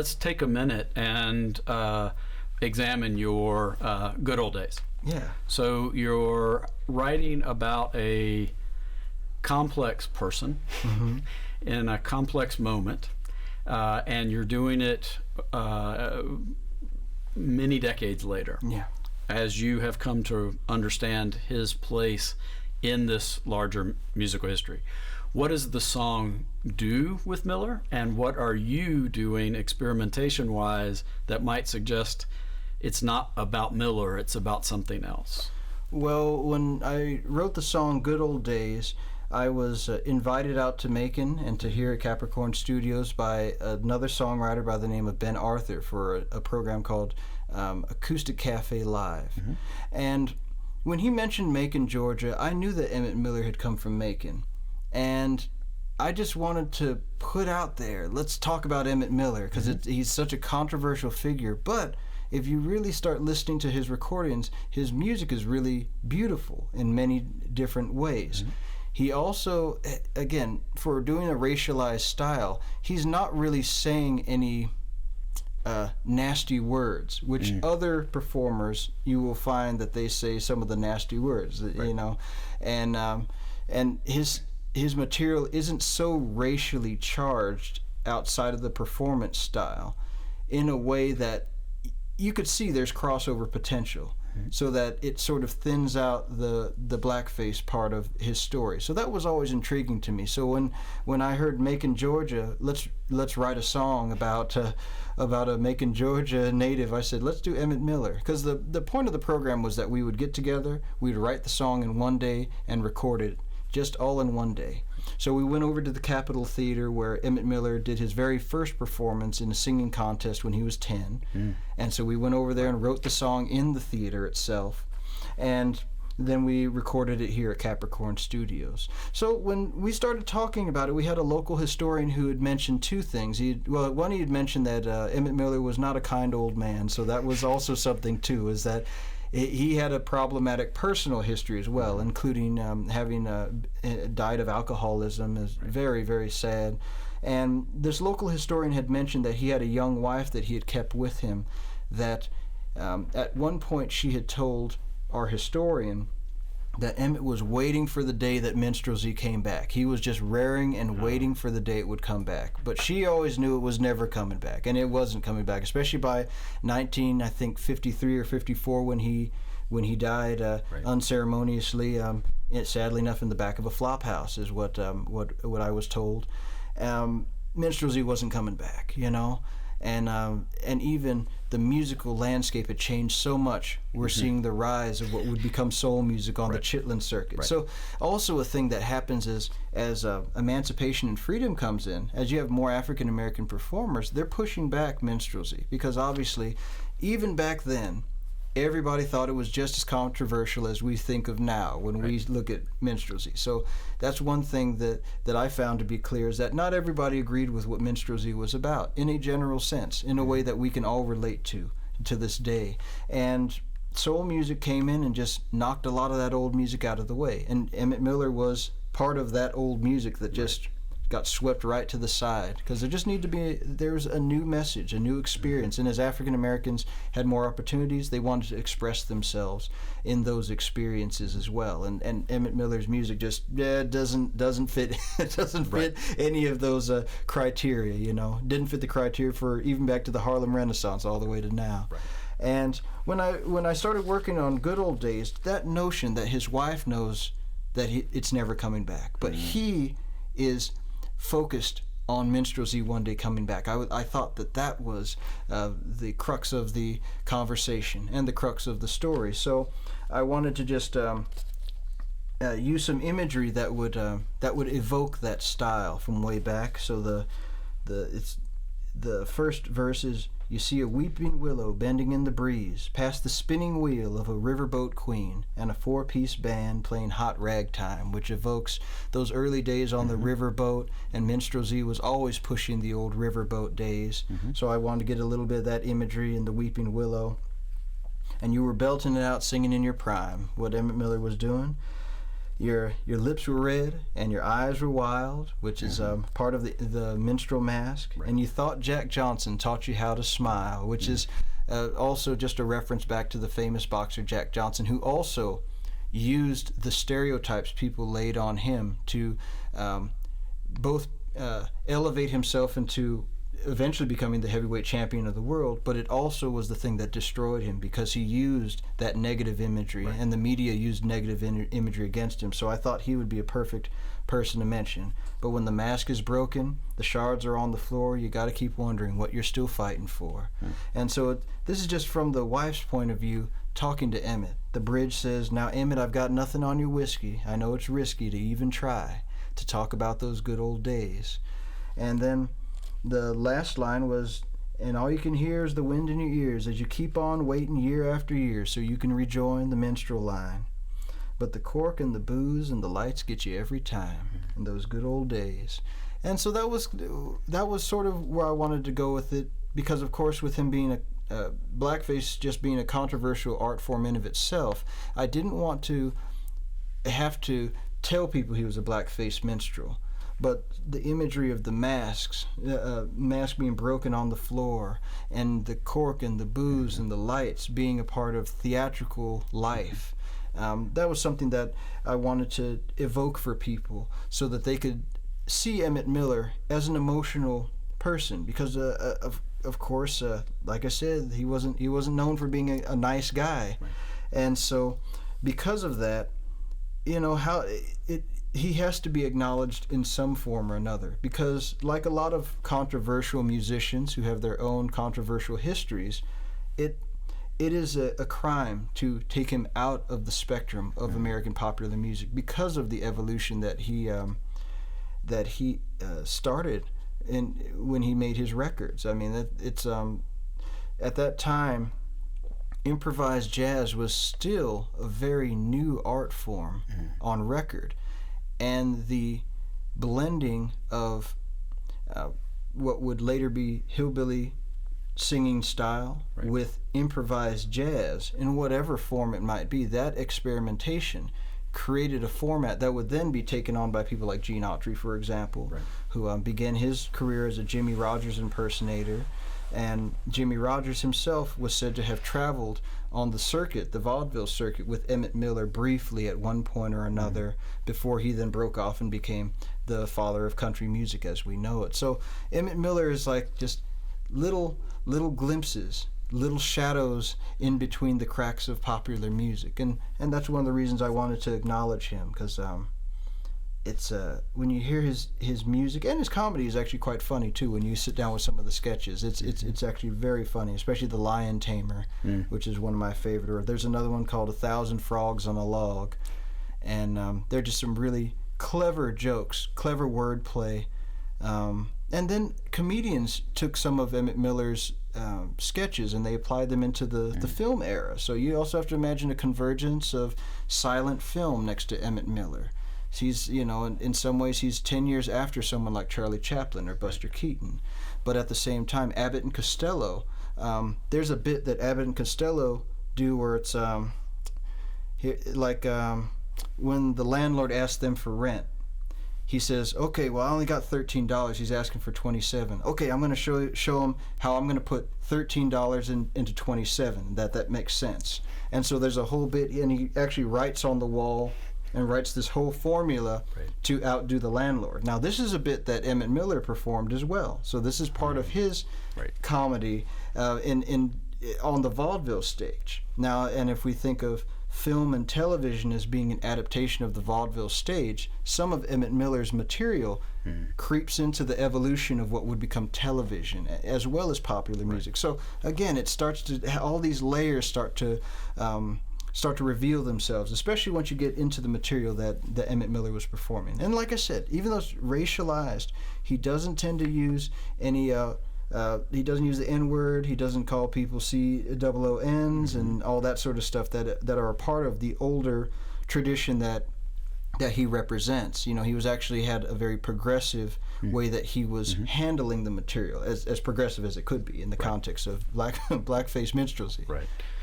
let's take a minute and examine your good old days. Yeah. So you're writing about a complex person in a complex moment, and you're doing it many decades later. Yeah. As you have come to understand his place in this larger musical history. What does the song do with Miller, and what are you doing experimentation-wise that might suggest it's not about Miller, it's about something else? Well, when I wrote the song Good Old Days, I was invited out to Macon and to hear at Capricorn Studios by another songwriter by the name of Ben Arthur for a program called Acoustic Cafe Live. And when he mentioned Macon, Georgia, I knew that Emmett Miller had come from Macon. And I just wanted to put out there, let's talk about Emmett Miller, because he's such a controversial figure. But if you really start listening to his recordings, his music is really beautiful in many different ways. He also, again, for doing a racialized style, he's not really saying any nasty words, which other performers, you will find that they say some of the nasty words, you know, and his material isn't so racially charged outside of the performance style in a way that you could see there's crossover potential, so that it sort of thins out the blackface part of his story. So that was always intriguing to me. So when I heard Macon, Georgia, let's write a song about a Macon, Georgia native, I said, let's do Emmett Miller, because the point of the program was that we would get together, we'd write the song in one day and record it, just all in one day. So we went over to the Capitol Theater, where Emmett Miller did his very first performance in a singing contest when he was 10. And so we went over there and wrote the song in the theater itself. And then we recorded it here at Capricorn Studios. So when we started talking about it, we had a local historian who had mentioned two things. He had mentioned that Emmett Miller was not a kind old man, so that was also something too, is that he had a problematic personal history as well, including having died of alcoholism. Is very, very sad. And this local historian had mentioned that he had a young wife that he had kept with him, that at one point she had told our historian that Emmett was waiting for the day that minstrelsy came back. He was just raring and waiting for the day it would come back. But she always knew it was never coming back, and it wasn't coming back, especially by 1953 or 54 when he died unceremoniously, sadly enough, in the back of a flop house, is what I was told. Minstrelsy wasn't coming back, you know. And even the musical landscape had changed so much. We're seeing the rise of what would become soul music on the Chitlin circuit. So also a thing that happens is, as emancipation and freedom comes in, as you have more African American performers, they're pushing back minstrelsy, because obviously even back then everybody thought it was just as controversial as we think of now when we look at minstrelsy. So that's one thing that I found to be clear, is that not everybody agreed with what minstrelsy was about in a general sense, in a way that we can all relate to this day. And soul music came in and just knocked a lot of that old music out of the way. And Emmett Miller was part of that old music that just got swept right to the side, because there's a new message, a new experience, and as African Americans had more opportunities, they wanted to express themselves in those experiences as well. And Emmett Miller's music just doesn't fit fit any of those criteria, you know. Didn't fit the criteria for even back to the Harlem Renaissance all the way to now. And when I started working on Good Old Days, that notion that his wife knows that it's never coming back, but he is focused on minstrelsy one day coming back. I thought that was the crux of the conversation and the crux of the story. So I wanted to just use some imagery that would evoke that style from way back. So the first verse is, "You see a weeping willow bending in the breeze, past the spinning wheel of a riverboat queen, and a four-piece band playing hot ragtime," which evokes those early days on the riverboat, and minstrelsy was always pushing the old riverboat days. So I wanted to get a little bit of that imagery in the weeping willow. And you were belting it out, singing in your prime, what Emmett Miller was doing. your lips were red and your eyes were wild, which is part of the minstrel mask. Right. And you thought Jack Johnson taught you how to smile, which is also just a reference back to the famous boxer Jack Johnson, who also used the stereotypes people laid on him to both elevate himself into eventually becoming the heavyweight champion of the world, but it also was the thing that destroyed him because he used that negative imagery, right. and the media used negative imagery against him. So I thought he would be a perfect person to mention. But when the mask is broken, the shards are on the floor, you got to keep wondering what you're still fighting for. And so this is just from the wife's point of view, talking to Emmett. The bridge says, "Now, Emmett, I've got nothing on your whiskey. I know it's risky to even try to talk about those good old days." And then the last line was, "And all you can hear is the wind in your ears as you keep on waiting year after year so you can rejoin the minstrel line. But the cork and the booze and the lights get you every time in those good old days." And so that was sort of where I wanted to go with it, because of course with him being blackface just being a controversial art form in of itself, I didn't want to have to tell people he was a blackface minstrel. But the imagery of the masks, mask being broken on the floor, and the cork and the booze and the lights being a part of theatrical life, that was something that I wanted to evoke for people so that they could see Emmett Miller as an emotional person. Because of course, like I said, he wasn't known for being a nice guy, Right. and so because of that, you know how he has to be acknowledged in some form or another, because like a lot of controversial musicians who have their own controversial histories, it is a crime to take him out of the spectrum of American popular music because of the evolution that he started when he made his records. I mean, it's at that time, improvised jazz was still a very new art form on record. And the blending of what would later be hillbilly singing style Right. with improvised jazz in whatever form it might be, that experimentation created a format that would then be taken on by people like Gene Autry, for example, Right. who began his career as a Jimmy Rogers impersonator. And Jimmy Rogers himself was said to have traveled on the circuit, the vaudeville circuit, with Emmett Miller briefly at one point or another, before he then broke off and became the father of country music as we know it. So Emmett Miller is like just little glimpses, little shadows in between the cracks of popular music. And that's one of the reasons I wanted to acknowledge him, because it's when you hear his music, and his comedy is actually quite funny too. When you sit down with some of the sketches, it's actually very funny, especially the Lion Tamer, which is one of my favorite. Or there's another one called 1,000 Frogs on a Log, and they're just some really clever jokes, clever wordplay. And then comedians took some of Emmett Miller's sketches and they applied them into the film era. So you also have to imagine a convergence of silent film next to Emmett Miller. He's, in some ways, he's 10 years after someone like Charlie Chaplin or Buster Keaton. But at the same time, Abbott and Costello, there's a bit that Abbott and Costello do where it's when the landlord asks them for rent. He says, "Okay, well, I only got $13. He's asking for $27. Okay, I'm going to show him how I'm going to put $13 into $27. That makes sense." And so there's a whole bit, and he actually writes on the wall and writes this whole formula to outdo the landlord. Now, this is a bit that Emmett Miller performed as well. So this is part of his comedy on the vaudeville stage. Now, and if we think of film and television as being an adaptation of the vaudeville stage, some of Emmett Miller's material creeps into the evolution of what would become television as well as popular music. So again, it starts to, all these layers start to reveal themselves, especially once you get into the material that Emmett Miller was performing. And like I said, even though it's racialized, he doesn't tend to use any he doesn't use the N-word. He doesn't call people COONs and all that sort of stuff that are a part of the older tradition that he represents. He was actually had a very progressive way that he was handling the material, as progressive as it could be in the context of blackface minstrelsy. Right.